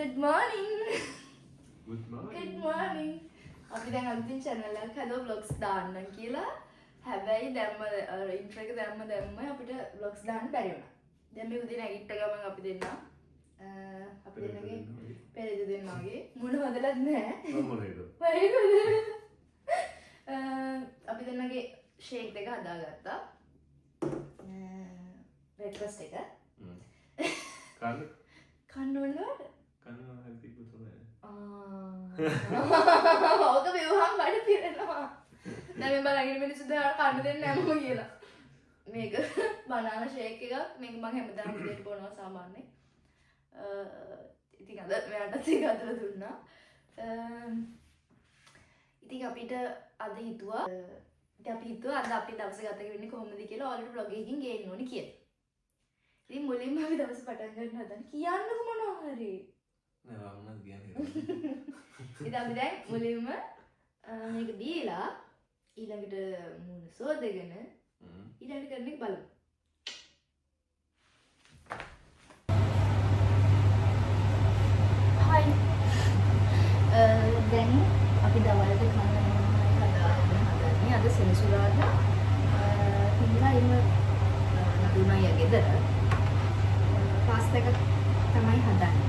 Good morning. Good morning. Good morning. අපි දැන් අලුතින් channel එකක් හදුවා vlogs දාන්න කියලා. හැබැයි දැම්ම intro එක දැම්ම අපිට vlogs දාන්න බැරි වුණා. දැන් මේ උදේ නැගිට ගමන් අපි දෙන්න දෙන්නගේ පෙරේද දෙන්නාගේ මුණ හදලත් නැහැ. අපි දෙන්නගේ shake දෙක හදාගත්තා. breakfast එක. කන්න ඕනද? ඕක මෙවහම් බඩ පිරෙනවා. දැන් මේ බලගෙන මිනිස්සු දෙහාට කන්න දෙන්නේ නැහැ මොකෝ කියලා. මේක බනානා ෂේක් එකක්. මේක මම හැමදාම විදියට බොනවා සාමාන්‍යයෙන්. ඉතින් අද මෙයාට ඒක අදලා දුන්නා. ඉතින් අපිට අද හිතුවා අද අපි දවස ගත කරන්නේ කොහොමද කියලා ඔයාලට vlog එකකින් ගේන්න ඕනි කියලා. ඉතින් මුලින්ම අපි දවස් පටන් ගන්න හදන කියන්නකො මොනවා හරි. නෑ වුණත් කියන්නේ. ඉතින් අපි දැන් මුලින්ම මේක දීලා ඊළඟට මූණ සෝදගෙන ඊළඟට කරන එක බලමු. හයි. දැන් අපි දවල්ට කන්න හදන්නේ අද සෙනසුරාදා හින්දා ඉන්න නදුණා ගෙදර පාස්තා එක තමයි හදන්නේ.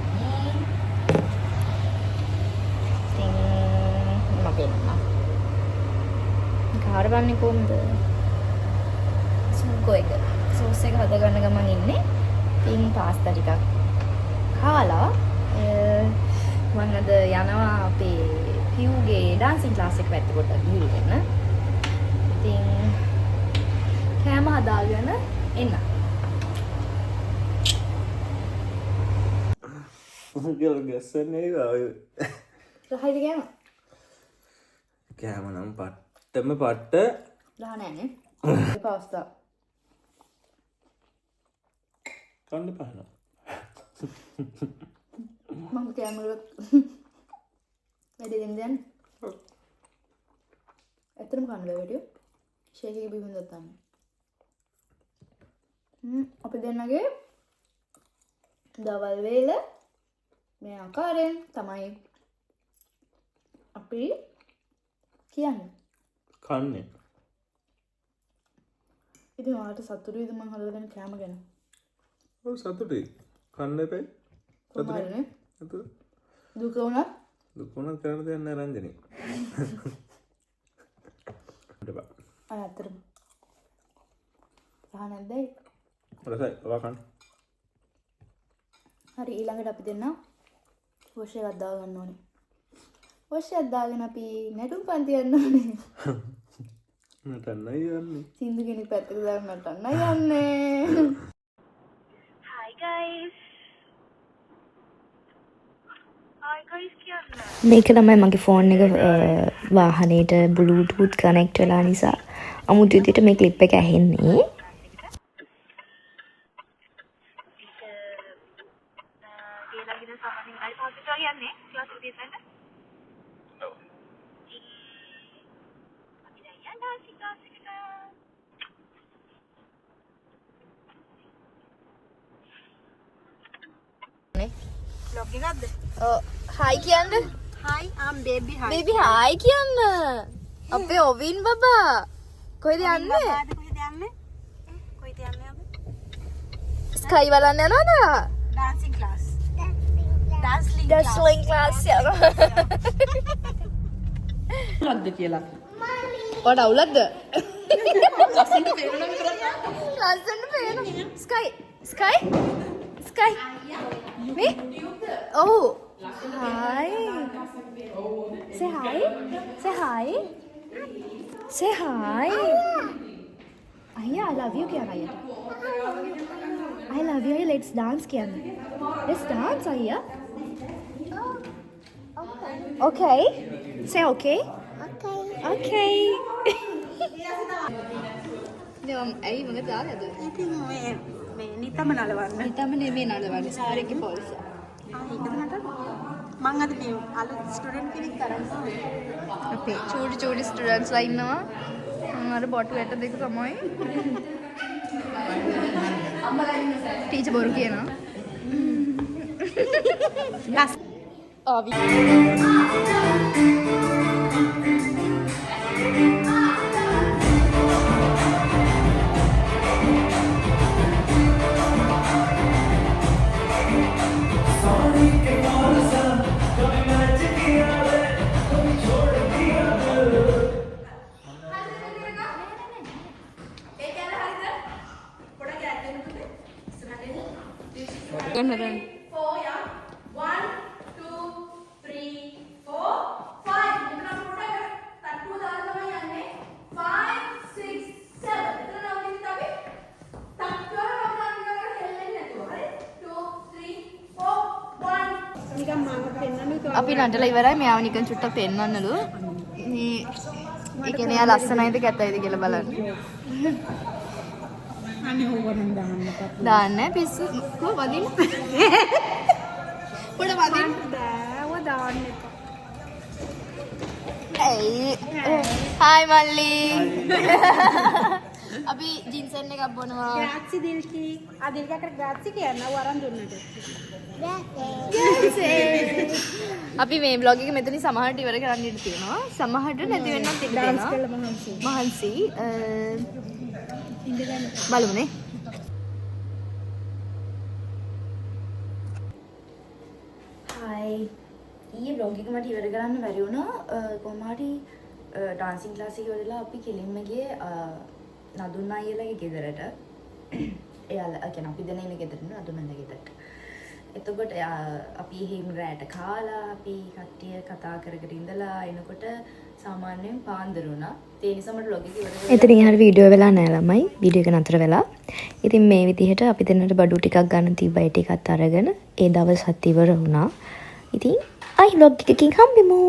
කාරවන්නේ කොහොමද? සූකෝ එක සෝස් එක හදගන්න ගමන් ඉන්නේ. ඉතින් පාස්තා ටිකක් කාලා මම අද යනවා අපේ පියුගේ ඩාන්සින් ක්ලාස් එක පැත්ත කොට ගිහින්. ඉතින් කෑම හදාගෙන එන්න. මොකද ගස්සන්නේ ආවේ? රහයිද කෑම? කෑම නම් පට්ටම පට්ට. රහ නෑනේ. පාස්තා. කන්න පහන. මම කෑම වලත් වැඩි දෙන්න දැන්. ඇත්තටම කන්න බෑ වැඩිය. ෂේක් එක බිම දාන්න. අපි දෙන්නගේ දවල් වේල මේ ආකාරයෙන් තමයි අපි කියන්නේ. කන්නේ. ඉතින් ඔයාලට සතුටුයිද මම හදලා දෙන කෑම ගැන? ඔව් සතුටුයි. කන්න එපයි. සතුටුයි. සතුටු. දුක වුණා? දුක වුණා කරන්න දෙයක් නෑ රංජනී. දෙපා. අයතරම. රහ නැද්දයි? රසයි. ඔයා කන්න. හරි ඊළඟට අපි දෙන්න වොෂ් එකක් දා ගන්න ඕනේ. වොෂ් එකක් දාගෙන අපි නැටුම් පන්ති යන්න ඕනේ. නටන්නයි යන්නේ. සින්දු කෙනෙක් පැත්තක දාගෙන නටන්නයි යන්නේ. Hi guys. කියන්නේ. මේක තමයි මගේ ෆෝන් එක වාහනේට බ්ලූටූත් කනෙක්ට් වෙලා නිසා අමුතු විදිහට මේ ක්ලිප් එක ඇහෙන්නේ. ගේලාගෙන සමහරින් අය පාසලට යන්නේ ක්ලාස් එක දෙන්න. ඔව්. අපි දැන් යනවා ක්ලාස් එකට. vlog එකක්ද? ඔව් හයි කියන්න. Hi, I'm baby. Hi. Baby hi කියන්න. අපේ ඔවින් බබා. කොහෙද යන්නේ? කොහෙද යන්නේ? කොහෙද යන්නේ අපි? ස්කයි බලන්න යනවද? Dancing class. Dancing ඩස්ලින් ක්ලාස් යනවා. ලද්ද කියලා. ඔයාට අවුලක්ද? ලස්සනට පේනවා. ස්කයි. මේ? ඔව්. Hi. Say hi. Say hi. Say hi. Ayya, I love you කියන්න අයියා. I love you. Let's dance කියන්න. Let's dance අයියා. Okay. Say okay. Okay. දැන් ඇයි මම දාලාද? ඉතින් මේ නිතම නලවන්න. නිතම නෙමෙයි නලවන්නේ. සාරේගේ පොල්ස. ඒකද මට මං අද මේ අලුත් ස්ටුඩන්ට් කෙනෙක් තරම් අපේ චූටි ස්ටුඩන්ට්ස්ලා ඉන්නවා. අර බොටු ඇට දෙක තමයි. ටීචර් බොරු කියනවා. ලස් ආවි ගන්නරන් 4 යා 1 2 3 4 5 මෙතන පොඩක් තට්ටුව දාලා තමයි යන්නේ 5 6 7 එතන නවතින්න අපි තට්ටුව වදිනවා හෙල්ලෙන්නේ නැතුව හරි 2 3 4 1 නිකන් මාව පෙන්නන්න අපි නටලා ඉවරයි මෙයාව නිකන් චුට්ටක් පෙන්නන්නලු මේ ඒ කියන්නේ යා ලස්සනයිද කැතයිද කියලා බලන්න අනේ ඕවනම් දාන්න පිස්සු කො වදින්න පොඩ වදින්න දාව දාන්න එපා හායි මල්ලි අපි ජින්සන් එකක් බොනවා ග්‍රාත්සි දිල්කි ආ දිල්කකට ග්‍රාත්සි කියන්න වරන් දුන්නට අපි මේ බ්ලොග් එක මෙතනින් සමහරට ඉවර කරන්න ඉඩ තියෙනවා සමහරට නැති වෙන්නත් ඉඩ තියෙනවා මහන්සි බලමුනේ හායි ඊයේ බ්ලොග් එක මට ඉවර කරන්න බැරි වුණා කොහොම හරි ඩාන්සින් ක්ලාස් එක ඉවරලා අපි කෙලින්ම ගියේ නදුන් අයියලාගේ ගෙදරට එයාලා කියන්නේ අපි දෙන ඉන්නේ ගෙදරට නදුන්ගේ ගෙදරට එතකොට අපි හිම රැට කාලා අපි කට්ටිය කතා කරගෙන ඉඳලා එනකොට සාමාන්‍යයෙන් පාන්දර වුණා. ඒ නිසා මට ලොග් එක ඉවර කරලා එතනින් හරිය වීඩියෝ වෙලා නැහැ ළමයි. වීඩියෝ එක නතර වෙලා. ඉතින් මේ විදිහට අපි දෙන්නට බඩු ටිකක් ගන්න තිබ්බයි ටිකත් අරගෙන ඒ දවසත් ඉවර වුණා. ඉතින් අයි vlog එකකින් හම්බෙමු.